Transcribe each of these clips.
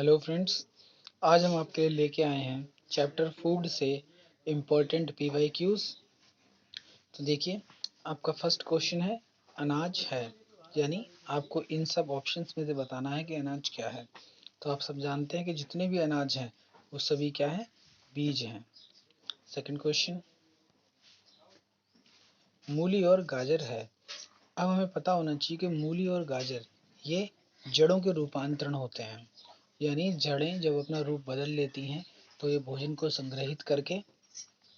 Hello friends, आज हम आपके लिए लेके आए हैं चैप्टर फूड से इम्पोर्टेंट पीवाईक्यूज। तो देखिए, आपका फर्स्ट क्वेश्चन है अनाज है, यानी आपको इन सब ऑप्शंस में से बताना है कि अनाज क्या है। तो आप सब जानते हैं कि जितने भी अनाज हैं वो सभी क्या है, बीज हैं। सेकंड क्वेश्चन, मूली और गाजर है। अब हमें पता होना चाहिए कि मूली और गाजर ये जड़ों के रूपांतरण होते हैं, यानी जड़ें जब अपना रूप बदल लेती हैं तो ये भोजन को संग्रहित करके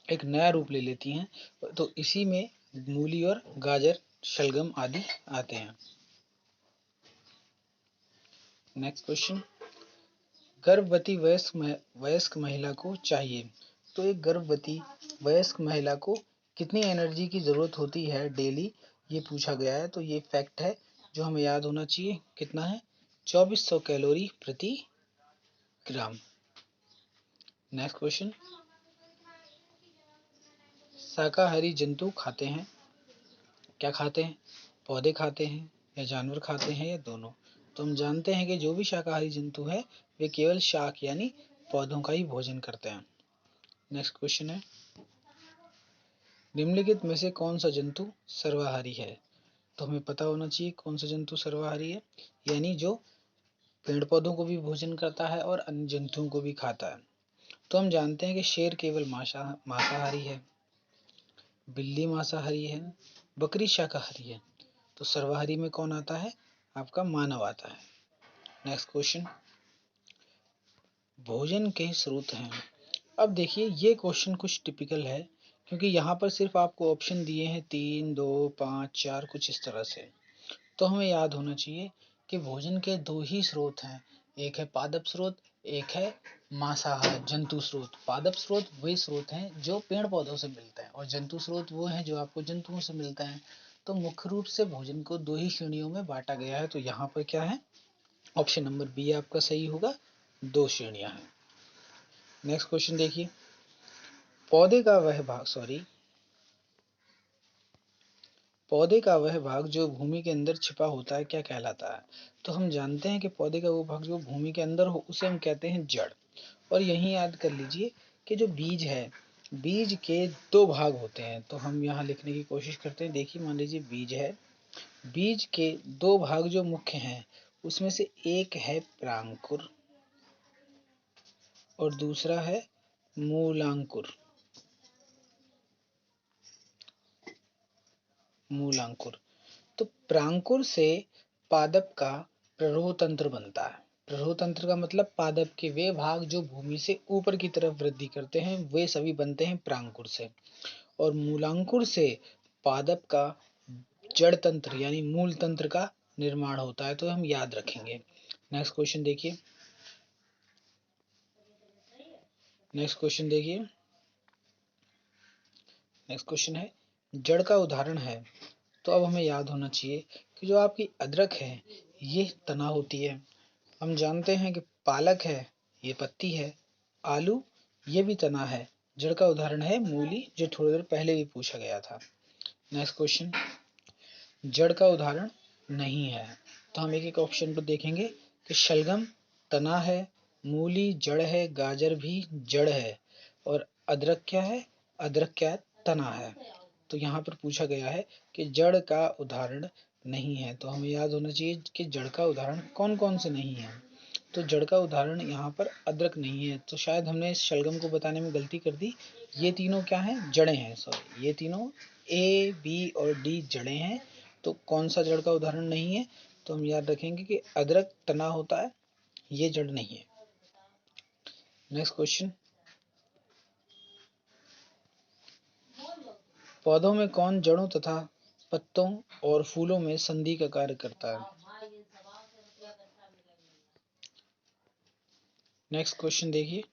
एक नया रूप ले लेती हैं। तो इसी में मूली और गाजर, शलगम आदि आते हैं। नेक्स्ट क्वेश्चन, गर्भवती वयस्क महिला को चाहिए। तो एक गर्भवती वयस्क महिला को कितनी एनर्जी की जरूरत होती है डेली, ये पूछा गया है। तो ये फैक्ट है जो हमें याद होना चाहिए। कितना है, 2400 कैलोरी प्रति ग्राम। नेक्स्ट क्वेश्चन, शाकाहारी जंतु खाते हैं। क्या खाते हैं, पौधे खाते हैं या जानवर खाते हैं या दोनों। तो हम जानते हैं कि जो भी शाकाहारी जंतु है वे केवल शाक यानी पौधों का ही भोजन करते हैं। नेक्स्ट क्वेश्चन है, निम्नलिखित में से कौन सा जंतु सर्वाहारी है। तो हमें पता होना चाहिए कौन सा जंतु सर्वाहारी है, यानी जो पेड़ पौधों को भी भोजन करता है और अन्य जंतुओं को भी खाता है। तो हम जानते हैं कि शेर केवल मांसाहारी है, बिल्ली मांसाहारी है, बकरी शाकाहारी है। तो सर्वाहारी में कौन आता है, आपका मानव आता है। नेक्स्ट क्वेश्चन, भोजन के स्रोत हैं। अब देखिए, ये क्वेश्चन कुछ टिपिकल है क्योंकि यहाँ पर सिर्फ आपको ऑप्शन दिए हैं 3, 2, 5, 4, कुछ इस तरह से। तो हमें याद होना चाहिए कि भोजन के दो ही स्रोत हैं, एक है पादप स्रोत, एक है मांसाहार जंतु स्रोत। पादप स्रोत वही स्रोत हैं जो पेड़ पौधों से मिलते हैं और जंतु स्रोत वो हैं जो आपको जंतुओं से मिलते हैं। तो मुख्य रूप से भोजन को दो ही श्रेणियों में बांटा गया है। तो यहाँ पर क्या है, ऑप्शन नंबर बी आपका सही होगा, दो श्रेणियां हैं। नेक्स्ट क्वेश्चन देखिए, पौधे का वह भाग पौधे का वह भाग जो भूमि के अंदर छिपा होता है क्या कहलाता है। तो हम जानते हैं कि पौधे का वो भाग जो भूमि के अंदर हो उसे हम कहते हैं जड़। और यही याद कर लीजिए कि जो बीज है, बीज के दो भाग होते हैं। तो हम यहाँ लिखने की कोशिश करते हैं। देखिए, मान लीजिए बीज है, बीज के दो भाग जो मुख्य हैं उसमें से एक है प्रांकुर और दूसरा है मूलांकुर। मूलांकुर, तो प्रांकुर से पादप का प्ररोह तंत्र बनता है। प्ररोह तंत्र का मतलब पादप के वे भाग जो भूमि से ऊपर की तरफ वृद्धि करते हैं वे सभी बनते हैं प्रांकुर से। और मूलांकुर से पादप का जड़ तंत्र यानी मूल तंत्र का निर्माण होता है। तो हम याद रखेंगे। नेक्स्ट क्वेश्चन देखिए, नेक्स्ट क्वेश्चन देखिए, नेक्स्ट क्वेश्चन है जड़ का उदाहरण है। तो अब हमें याद होना चाहिए कि जो आपकी अदरक है ये तना होती है। हम जानते हैं कि पालक है ये पत्ती है, आलू ये भी तना है। जड़ का उदाहरण है मूली, जो थोड़ी देर पहले भी पूछा गया था। नेक्स्ट क्वेश्चन, जड़ का उदाहरण नहीं है। तो हम एक एक ऑप्शन पर देखेंगे कि शलगम तना है, मूली जड़ है, गाजर भी जड़ है और अदरक क्या है, अदरक क्या है, तना है। तो यहाँ पर पूछा गया है कि जड़ का उदाहरण नहीं है। तो हमें याद होना चाहिए कि जड़ का उदाहरण कौन कौन से नहीं है। तो जड़ का उदाहरण यहाँ पर अदरक नहीं है। तो शायद हमने इस शलगम को बताने में गलती कर दी। ये तीनों क्या हैं, जड़ें हैं। सॉरी, ये तीनों ए, बी और डी जड़ें हैं। तो कौन सा जड़ का उदाहरण नहीं है, तो हम याद रखेंगे कि अदरक तना होता है, ये जड़ नहीं है। नेक्स्ट क्वेश्चन, पौधों में कौन जड़ों तथा पत्तों और फूलों में संधि का कार्य करता है। नेक्स्ट क्वेश्चन देखिए,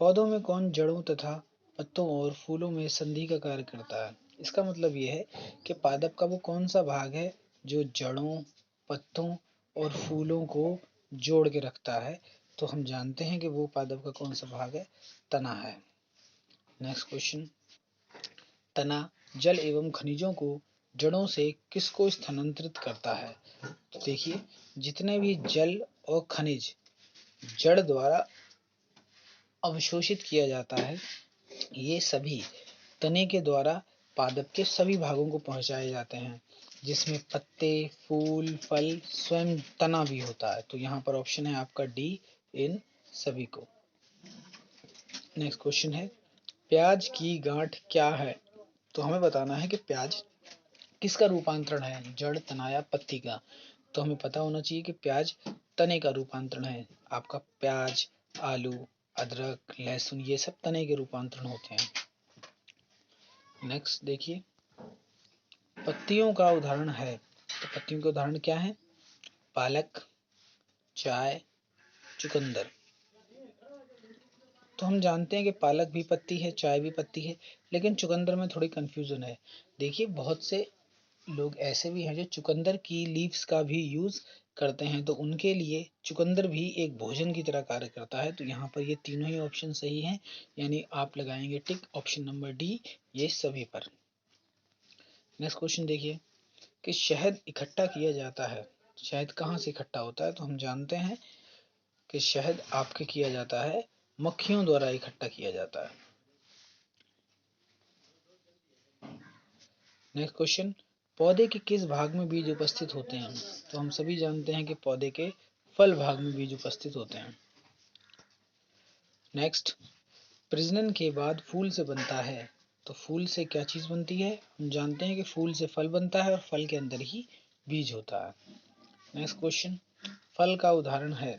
पौधों में कौन जड़ों तथा पत्तों और फूलों में संधि का कार्य करता है। इसका मतलब यह है कि पादप का वो कौन सा भाग है जो जड़ों, पत्तों और फूलों को जोड़ के रखता है। तो हम जानते हैं कि वो पादप का कौन सा भाग है, तना है। नेक्स्ट क्वेश्चन, तना जल एवं खनिजों को जड़ों से किसको स्थानांतरित करता है। तो देखिए, जितने भी जल और खनिज जड़ द्वारा अवशोषित किया जाता है, ये सभी तने के द्वारा पादप के सभी भागों को पहुंचाए जाते हैं, जिसमें पत्ते, फूल, फल, स्वयं तना भी होता है। तो यहाँ पर ऑप्शन है आपका डी, इन सभी को। नेक्स्ट क्वेश्चन है, प्याज की गांठ क्या है? तो हमें बताना है कि प्याज किसका रूपांतरण है, जड़, तना या पत्ती का। तो हमें पता होना चाहिए कि प्याज तने का रूपांतरण है। आपका प्याज, आलू, अदरक, लहसुन, ये सब तने के रूपांतरण होते हैं। नेक्स्ट देखिए, पत्तियों का उदाहरण है। तो पत्तियों के उदाहरण क्या है? पालक, चाय, चुकंदर। तो हम जानते हैं कि पालक भी पत्ती है, चाय भी पत्ती है, लेकिन चुकंदर में थोड़ी कंफ्यूजन है। देखिए, बहुत से लोग ऐसे भी हैं जो चुकंदर की लीव्स का भी यूज करते हैं, तो उनके लिए चुकंदर भी एक भोजन की तरह कार्य करता है। तो यहाँ पर ये तीनों ही ऑप्शन सही हैं, यानी आप लगाएंगे टिक ऑप्शन नंबर डी, ये सभी पर। नेक्स्ट क्वेश्चन देखिए कि शहद इकट्ठा किया जाता है। शहद कहाँ से इकट्ठा होता है? तो हम जानते हैं कि शहद आपके किया जाता है, मक्खियों द्वारा इकट्ठा किया जाता है। नेक्स्ट क्वेश्चन, पौधे के किस भाग में बीज उपस्थित होते हैं? तो हम सभी जानते हैं कि पौधे के फल भाग में बीज उपस्थित होते हैं। नेक्स्ट, प्रजनन के बाद फूल से बनता है। तो फूल से क्या चीज बनती है? हम जानते हैं कि फूल से फल बनता है और फल के अंदर ही बीज होता है। नेक्स्ट क्वेश्चन, फल का उदाहरण है।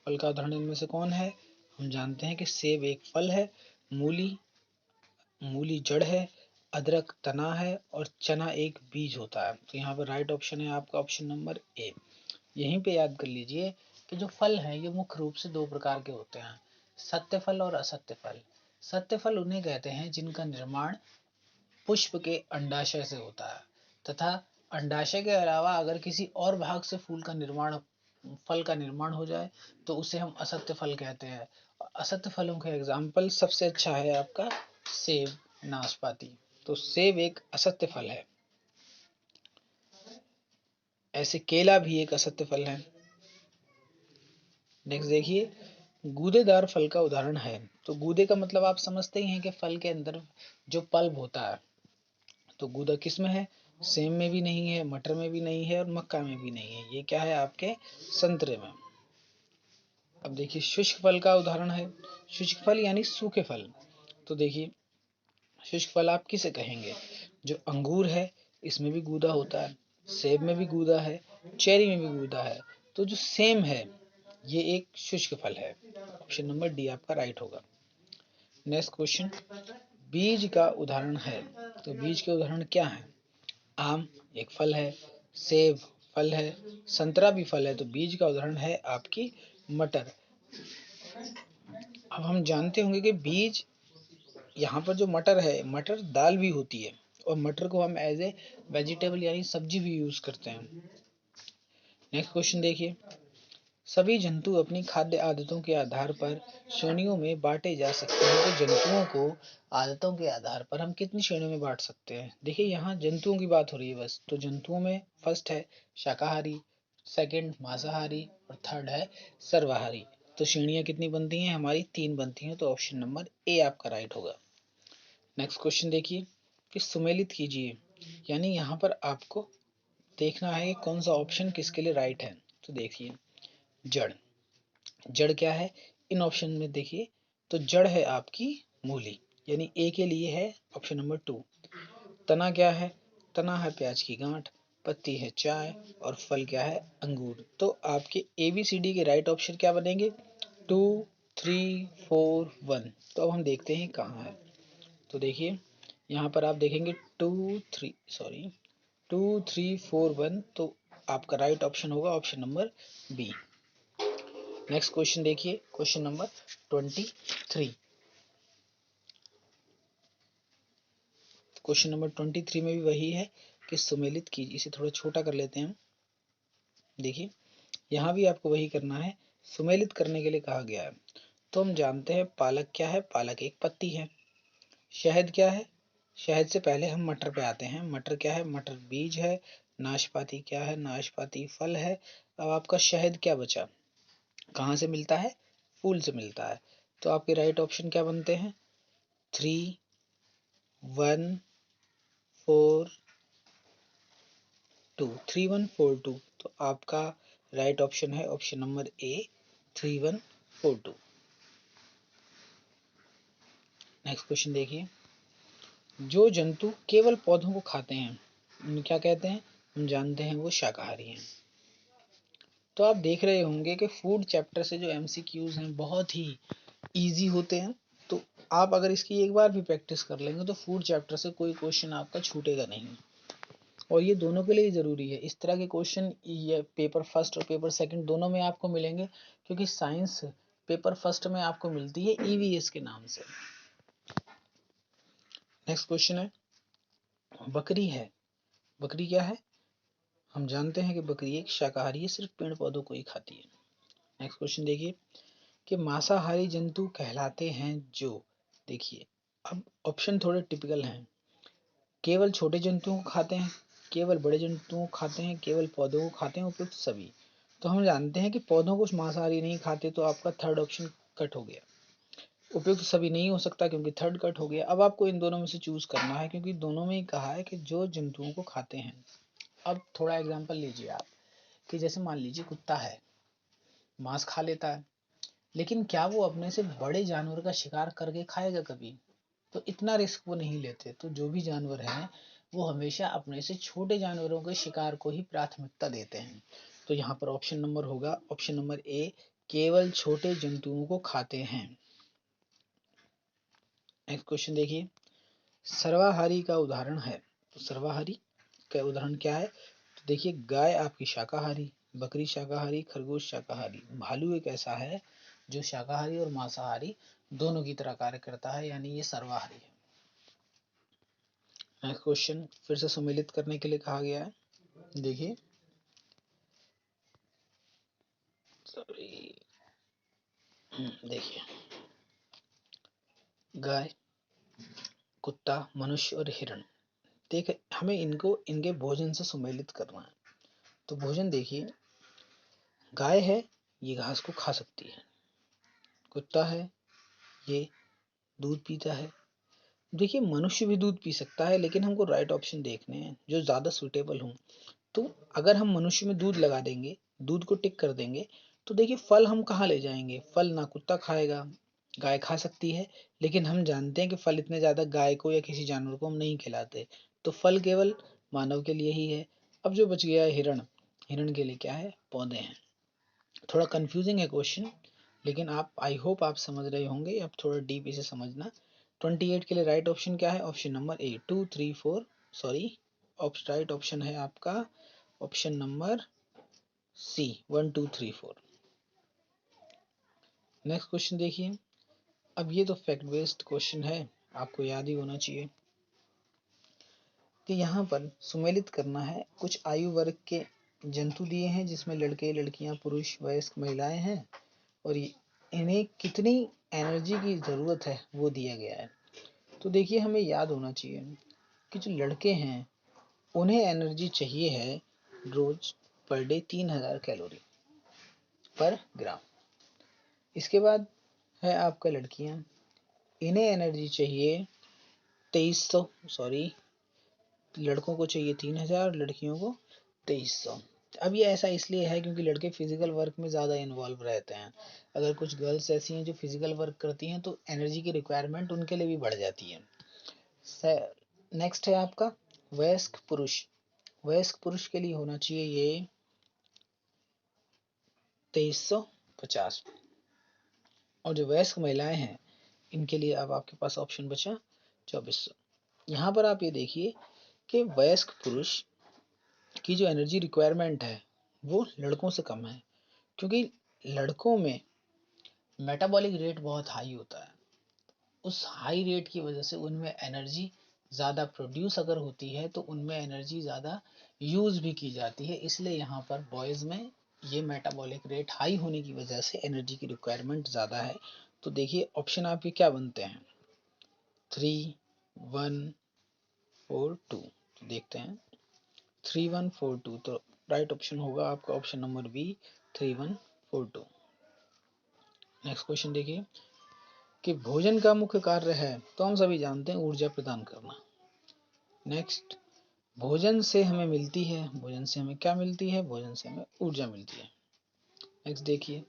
फल का उदाहरण इनमें से कौन है? हम जानते हैं कि सेब एक फल है, मूली मूली जड़ है, अदरक तना है और चना एक बीज होता है। तो यहाँ पर राइट ऑप्शन है आपका ऑप्शन नंबर ए। यहीं पे याद कर लीजिए कि जो फल हैं ये मुख्य रूप से दो प्रकार के होते हैं, सत्य फल और असत्य फल। सत्य फल उन्हें कहते हैं जिनका निर्माण पुष्प के अंडाशय से होता है, तथा अंडाशय के अलावा अगर किसी और भाग से फल का निर्माण हो जाए तो उसे हम असत्य फल कहते हैं। असत्य फलों का एग्जाम्पल सबसे अच्छा है आपका सेब, नाशपाती। तो सेब एक असत्य फल है। ऐसे केला भी एक असत्य फल है। नेक्स्ट देखिए, गूदेदार फल का उदाहरण है। तो गूदे का मतलब आप समझते ही हैं कि फल के अंदर जो पल्प होता है। तो गूदा किस में है? सेम में भी नहीं है, मटर में भी नहीं है और मक्का में भी नहीं है। ये क्या है? आपके संतरे में। अब देखिए, शुष्क फल का उदाहरण है। शुष्क फल यानी सूखे फल। तो देखिए, शुष्क फल आप किसे कहेंगे? जो अंगूर है इसमें भी गूदा होता है, सेब में भी गूदा है, चेरी में भी गूदा है। तो जो सेम है ये एक शुष्क फल है। ऑप्शन नंबर डी आपका राइट होगा। नेक्स्ट क्वेश्चन, बीज का उदाहरण है। तो बीज के उदाहरण क्या है? आम एक फल है, सेब फल है, संतरा भी फल है। तो बीज का उदाहरण है आपकी मटर। अब हम जानते होंगे कि बीज, यहाँ पर जो मटर है, मटर दाल भी होती है और मटर को हम एज ए वेजिटेबल यानी सब्जी भी यूज करते हैं। नेक्स्ट क्वेश्चन देखिए, सभी जंतु अपनी खाद्य आदतों के आधार पर श्रेणियों में बांटे जा सकते हैं। तो जंतुओं को आदतों के आधार पर हम कितनी श्रेणियों में बांट सकते हैं? देखिए, यहाँ जंतुओं की बात हो रही है बस। तो जंतुओं में फर्स्ट है शाकाहारी, सेकंड मांसाहारी और थर्ड है सर्वाहारी। तो श्रेणियां कितनी बनती हैं? हमारी तीन बनती हैं। तो ऑप्शन नंबर ए आपका राइट होगा। नेक्स्ट क्वेश्चन देखिए कि सुमेलित कीजिए, यानी यहाँ पर आपको देखना है कि कौन सा ऑप्शन किसके लिए राइट है। तो देखिए, जड़। जड़ क्या है इन ऑप्शन में? देखिए, तो जड़ है आपकी मूली, यानी ए के लिए है ऑप्शन नंबर 2। तना क्या है? तना है प्याज की गांठ, पत्ती है चाय और फल क्या है? अंगूर। तो आपके ए बी सी डी के राइट ऑप्शन क्या बनेंगे? 2, 3, 4, 1। तो अब हम देखते हैं कहाँ है। तो देखिए, यहाँ पर आप देखेंगे 2, 3, 4, 1। तो आपका राइट ऑप्शन होगा option number B. Next question देखिए, क्वेश्चन नंबर 23। क्वेश्चन नंबर 23 में भी वही है कि सुमेलित कीजिए। इसे थोड़ा छोटा कर लेते हैं हम। देखिए, यहाँ भी आपको वही करना है, सुमेलित करने के लिए कहा गया है। तो हम जानते हैं पालक क्या है? पालक एक पत्ती है। शहद क्या है? शहद से पहले हम मटर पे आते हैं। मटर क्या है? मटर बीज है। नाशपाती क्या है? नाशपाती फल है। अब आपका शहद क्या बचा? कहाँ से मिलता है? फूल से मिलता है। तो आपके राइट ऑप्शन क्या बनते हैं? 3, 1, 4, 2, 3, 1, 4, 2। तो आपका राइट ऑप्शन है ऑप्शन नंबर ए, 3, 1, 4, 2। नेक्स्ट क्वेश्चन देखिए, जो जंतु केवल पौधों को खाते हैं उन्हें क्या कहते हैं? हम जानते हैं वो शाकाहारी हैं। तो आप देख रहे होंगे कि फूड चैप्टर से जो एमसीक्यूज हैं बहुत ही इजी होते हैं। तो आप अगर इसकी एक बार भी प्रैक्टिस कर लेंगे तो फूड चैप्टर से कोई क्वेश्चन आपका छूटेगा नहीं, और ये दोनों के लिए ज़रूरी है। इस तरह के क्वेश्चन ये पेपर फर्स्ट और पेपर सेकंड दोनों में आपको मिलेंगे, क्योंकि साइंस पेपर फर्स्ट में आपको मिलती है ईवीएस के नाम से। नेक्स्ट क्वेश्चन है, बकरी है, बकरी क्या है? हम जानते हैं कि बकरी एक शाकाहारी है, सिर्फ पेड़ पौधों को ही खाती है। नेक्स्ट क्वेश्चन देखिए कि मांसाहारी जंतु कहलाते हैं जो, देखिए अब ऑप्शन थोड़े टिपिकल हैं, केवल छोटे जंतुओं को खाते हैं, केवल बड़े जंतुओं को खाते हैं, केवल पौधों को खाते हैं, उपयुक्त सभी। तो हम जानते हैं कि पौधों को मांसाहारी नहीं खाते, तो आपका थर्ड ऑप्शन कट हो गया। उपयुक्त सभी नहीं हो सकता क्योंकि थर्ड कट हो गया। अब आपको इन दोनों में से चूज करना है, क्योंकि दोनों में ही कहा है कि जो जंतुओं को खाते हैं। अब थोड़ा एग्जांपल लीजिए आप, कि जैसे मान लीजिए कुत्ता है, मांस खा लेता है, लेकिन क्या वो अपने से बड़े जानवर का शिकार करके खाएगा कभी? तो इतना रिस्क वो नहीं लेते। तो जो भी जानवर हैं वो हमेशा अपने से छोटे जानवरों के शिकार को ही प्राथमिकता देते हैं। तो यहाँ पर ऑप्शन नंबर होगा ऑप्शन नंबर ए, केवल छोटे जंतुओं को खाते हैं। नेक्स्ट क्वेश्चन देखिए, सर्वाहारी का उदाहरण है। तो सर्वाहारी का उदाहरण क्या है? तो देखिए, गाय आपकी शाकाहारी, बकरी शाकाहारी, खरगोश शाकाहारी, भालू एक ऐसा है जो शाकाहारी और मांसाहारी दोनों की तरह कार्य करता है, यानी ये सर्वाहारी है। नेक्स्ट क्वेश्चन फिर से सम्मिलित करने के लिए कहा गया है। देखिए, सॉरी, देखिए, गाय, कुत्ता, मनुष्य और हिरण, देख हमें इनको इनके भोजन से सम्मिलित करना है। तो भोजन देखिए, गाय है, ये घास को खा सकती है, कुत्ता है, ये दूध पीता है। देखिए, मनुष्य भी दूध पी सकता है, लेकिन हमको राइट ऑप्शन देखने हैं जो ज़्यादा सुटेबल हों। तो अगर हम मनुष्य में दूध लगा देंगे, दूध को टिक कर देंगे, तो देखिए फल हम कहाँ ले जाएंगे? फल ना कुत्ता खाएगा, गाय खा सकती है, लेकिन हम जानते हैं कि फल इतने ज़्यादा गाय को या किसी जानवर को हम नहीं खिलाते। तो फल केवल मानव के लिए ही है। अब जो बच गया है हिरण, हिरण के लिए क्या है? पौधे हैं। थोड़ा कंफ्यूजिंग है क्वेश्चन, लेकिन आप आई होप आप समझ रहे होंगे। अब थोड़ा डीप इसे समझना। 28 के लिए राइट ऑप्शन क्या है? Option number A, 2, 3, 4, sorry, right option है आपका option number C, 1, 2, 3, 4। Next question देखिए, अब ये तो फैक्ट बेस्ड क्वेश्चन है, आपको याद ही होना चाहिए कि यहाँ पर सुमेलित करना है। कुछ आयु वर्ग के जंतु दिए हैं जिसमें लड़के, लड़कियां, पुरुष, वयस्क, महिलाएं हैं, और इन्हें कितनी एनर्जी की ज़रूरत है वो दिया गया है। तो देखिए, हमें याद होना चाहिए कि जो लड़के हैं उन्हें एनर्जी चाहिए है रोज पर डे 3000 कैलोरी पर ग्राम। इसके बाद है आपका लड़कियां, इन्हें एनर्जी चाहिए 2300, सॉरी, लड़कों को चाहिए 3000, लड़कियों को 2300। अब ये ऐसा इसलिए है क्योंकि लड़के फिजिकल वर्क में ज़्यादा इन्वॉल्व रहते हैं। अगर कुछ गर्ल्स ऐसी हैं जो फिजिकल वर्क करती हैं तो एनर्जी की रिक्वायरमेंट उनके लिए भी बढ़ जाती है। नेक्स्ट है आपका वयस्क पुरुष। वयस्क पुरुष के लिए होना चाहिए ये 2350, और जो वयस्क महिलाएं हैं इनके लिए अब आपके पास ऑप्शन बचा 2400। यहाँ पर आप ये देखिए कि वयस्क पुरुष की जो एनर्जी रिक्वायरमेंट है वो लड़कों से कम है, क्योंकि लड़कों में मेटाबॉलिक रेट बहुत हाई होता है। उस हाई रेट की वजह से उनमें एनर्जी ज़्यादा प्रोड्यूस अगर होती है तो उनमें एनर्जी ज़्यादा यूज़ भी की जाती है। इसलिए यहाँ पर बॉयज़ में ये मेटाबॉलिक रेट हाई होने की वजह से एनर्जी की रिक्वायरमेंट ज़्यादा है। तो देखिए ऑप्शन आपके क्या बनते हैं? 3, 1, 4, 2। तो देखते हैं 3, 1, 4, 2। तो राइट ऑप्शन होगा आपका option number B, 3, 1, 4, 2। Next question देखिए कि भोजन का मुख्य कार्य है, तो हम सभी जानते हैं ऊर्जा प्रदान करना। नेक्स्ट, भोजन से हमें मिलती है, भोजन से हमें क्या मिलती है? भोजन से हमें ऊर्जा मिलती है। नेक्स्ट देखिए,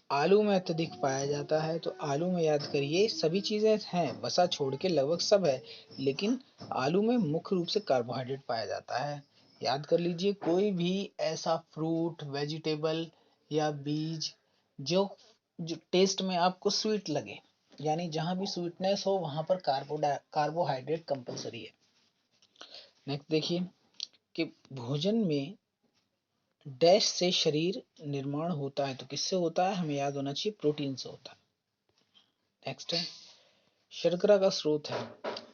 आलू में अत्यधिक पाया जाता है, तो आलू में याद करिए सभी चीजें हैं, वसा छोड़ के लगभग सब है, लेकिन आलू में मुख्य रूप से कार्बोहाइड्रेट पाया जाता है। याद कर लीजिए, कोई भी ऐसा फ्रूट, वेजिटेबल या बीज जो जो टेस्ट में आपको स्वीट लगे, यानी जहां भी स्वीटनेस हो वहां पर कार्बोहाइड्रेट कंपलसरी है। नेक्स्ट देखिए कि भोजन में डैश से शरीर निर्माण होता है, तो किससे होता है? हमें याद होना चाहिए प्रोटीन से होता है। नेक्स्ट है शर्करा का स्रोत है।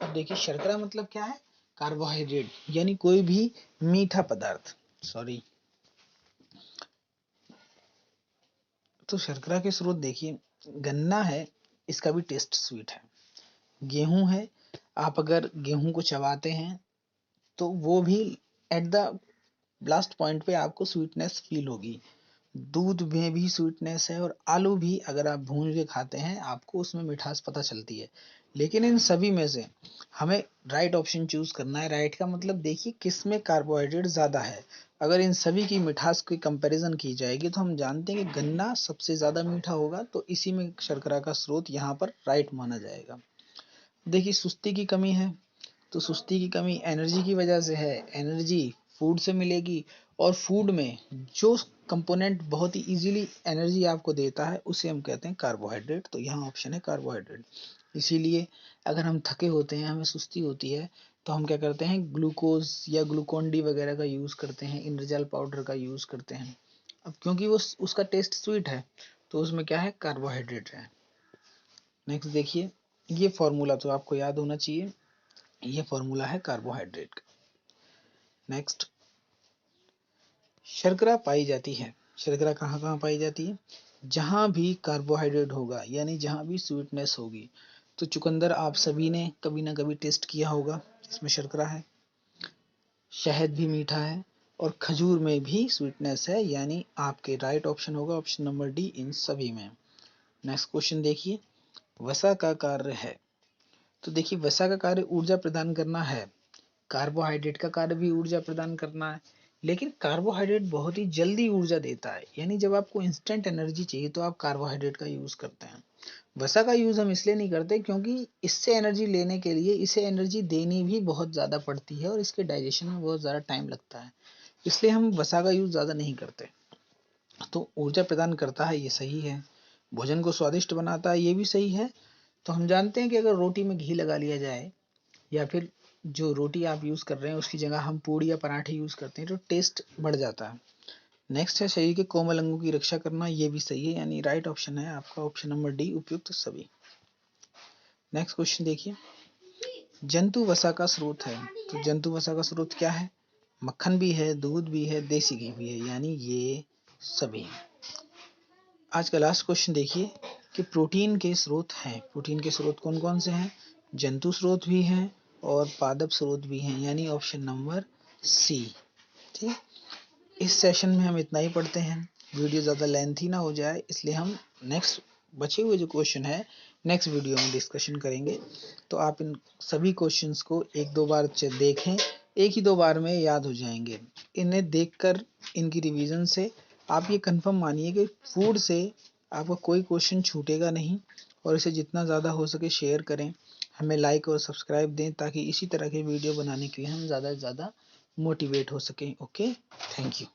अब देखिए शर्करा मतलब क्या है? कार्बोहाइड्रेट, यानी कोई भी मीठा पदार्थ। सॉरी, तो शर्करा के स्रोत देखिए, गन्ना है, इसका भी टेस्ट स्वीट है। गेहूं है, आप अगर गेहूं को चबाते हैं तो वो भी एट द लास्ट पॉइंट पे आपको स्वीटनेस फील होगी। दूध में भी स्वीटनेस है, और आलू भी अगर आप भून के खाते हैं आपको उसमें मिठास पता चलती है। लेकिन इन सभी में से हमें राइट ऑप्शन चूज करना है। राइट का मतलब देखिए किस में कार्बोहाइड्रेट ज्यादा है। अगर इन सभी की मिठास की कंपैरिजन की जाएगी तो हम जानते हैं कि गन्ना सबसे ज्यादा मीठा होगा, तो इसी में शर्करा का स्रोत यहाँ पर राइट माना जाएगा। देखिए सुस्ती की कमी है, तो सुस्ती की कमी एनर्जी की वजह से है। एनर्जी फूड से मिलेगी, और फूड में जो कंपोनेंट बहुत ही इजीली एनर्जी आपको देता है उसे हम कहते हैं कार्बोहाइड्रेट। तो यहाँ ऑप्शन है कार्बोहाइड्रेट। इसीलिए अगर हम थके होते हैं, हमें सुस्ती होती है, तो हम क्या करते हैं? ग्लूकोज या ग्लूकोन डी वगैरह का यूज करते हैं, इंद्रजल पाउडर का यूज करते हैं। अब क्योंकि वो उसका टेस्ट स्वीट है, तो उसमें क्या है? कार्बोहाइड्रेट है। नेक्स्ट देखिए, ये फॉर्मूला तो आपको याद होना चाहिए, ये फॉर्मूला है कार्बोहाइड्रेट का। नेक्स्ट, शर्करा पाई जाती है। शर्करा कहाँ कहाँ पाई जाती है? जहां भी कार्बोहाइड्रेट होगा, यानी जहां भी स्वीटनेस होगी। तो चुकंदर आप सभी ने कभी ना कभी टेस्ट किया होगा, इसमें शर्करा है। शहद भी मीठा है, और खजूर में भी स्वीटनेस है, यानी आपके राइट ऑप्शन होगा ऑप्शन नंबर डी इन सभी में। नेक्स्ट क्वेश्चन देखिए, वसा का कार्य है। तो देखिए वसा का कार्य ऊर्जा प्रदान करना है, कार्बोहाइड्रेट का कार्य भी ऊर्जा प्रदान करना है। लेकिन कार्बोहाइड्रेट बहुत ही जल्दी ऊर्जा देता है, यानी जब आपको इंस्टेंट एनर्जी चाहिए तो आप कार्बोहाइड्रेट का यूज करते हैं। वसा का यूज हम इसलिए नहीं करते क्योंकि इससे एनर्जी लेने के लिए इसे एनर्जी देनी भी बहुत ज्यादा पड़ती है, और इसके डाइजेशन में बहुत ज्यादा टाइम लगता है, इसलिए हम वसा का यूज ज्यादा नहीं करते। तो ऊर्जा प्रदान करता है, ये सही है। भोजन को स्वादिष्ट बनाता है, ये भी सही है। तो हम जानते हैं कि अगर रोटी में घी लगा लिया जाए, या फिर जो रोटी आप यूज कर रहे हैं उसकी जगह हम पूड़ी या पराठे यूज करते हैं, तो टेस्ट बढ़ जाता है। नेक्स्ट है शरीर के कोमल अंगों की रक्षा करना, ये भी सही है, यानी राइट ऑप्शन है आपका ऑप्शन नंबर डी उपयुक्त सभी। नेक्स्ट क्वेश्चन देखिए, जंतु वसा का स्रोत है। तो जंतु वसा का स्रोत क्या है? मक्खन भी है, दूध भी है, देसी घी भी है, यानी ये सभी। आज का लास्ट क्वेश्चन देखिए कि प्रोटीन के स्रोत हैं। प्रोटीन के स्रोत कौन कौन से हैं? जंतु स्रोत भी हैं और पादप स्रोत भी हैं, यानी ऑप्शन नंबर सी। ठीक, इस सेशन में हम इतना ही पढ़ते हैं, वीडियो ज़्यादा लेंथी ना हो जाए, इसलिए हम नेक्स्ट बचे हुए जो क्वेश्चन है नेक्स्ट वीडियो में डिस्कशन करेंगे। तो आप इन सभी क्वेश्चंस को एक दो बार देखें, एक ही दो बार में याद हो जाएंगे। इन्हें देखकर इनकी रिवीजन से आप ये कंफर्म मानिए कि फूड से आपका कोई क्वेश्चन छूटेगा नहीं, और इसे जितना ज़्यादा हो सके शेयर करें, हमें लाइक और सब्सक्राइब दें, ताकि इसी तरह के वीडियो बनाने के लिए हम ज़्यादा से ज़्यादा मोटिवेट हो सकें। Okay, thank you.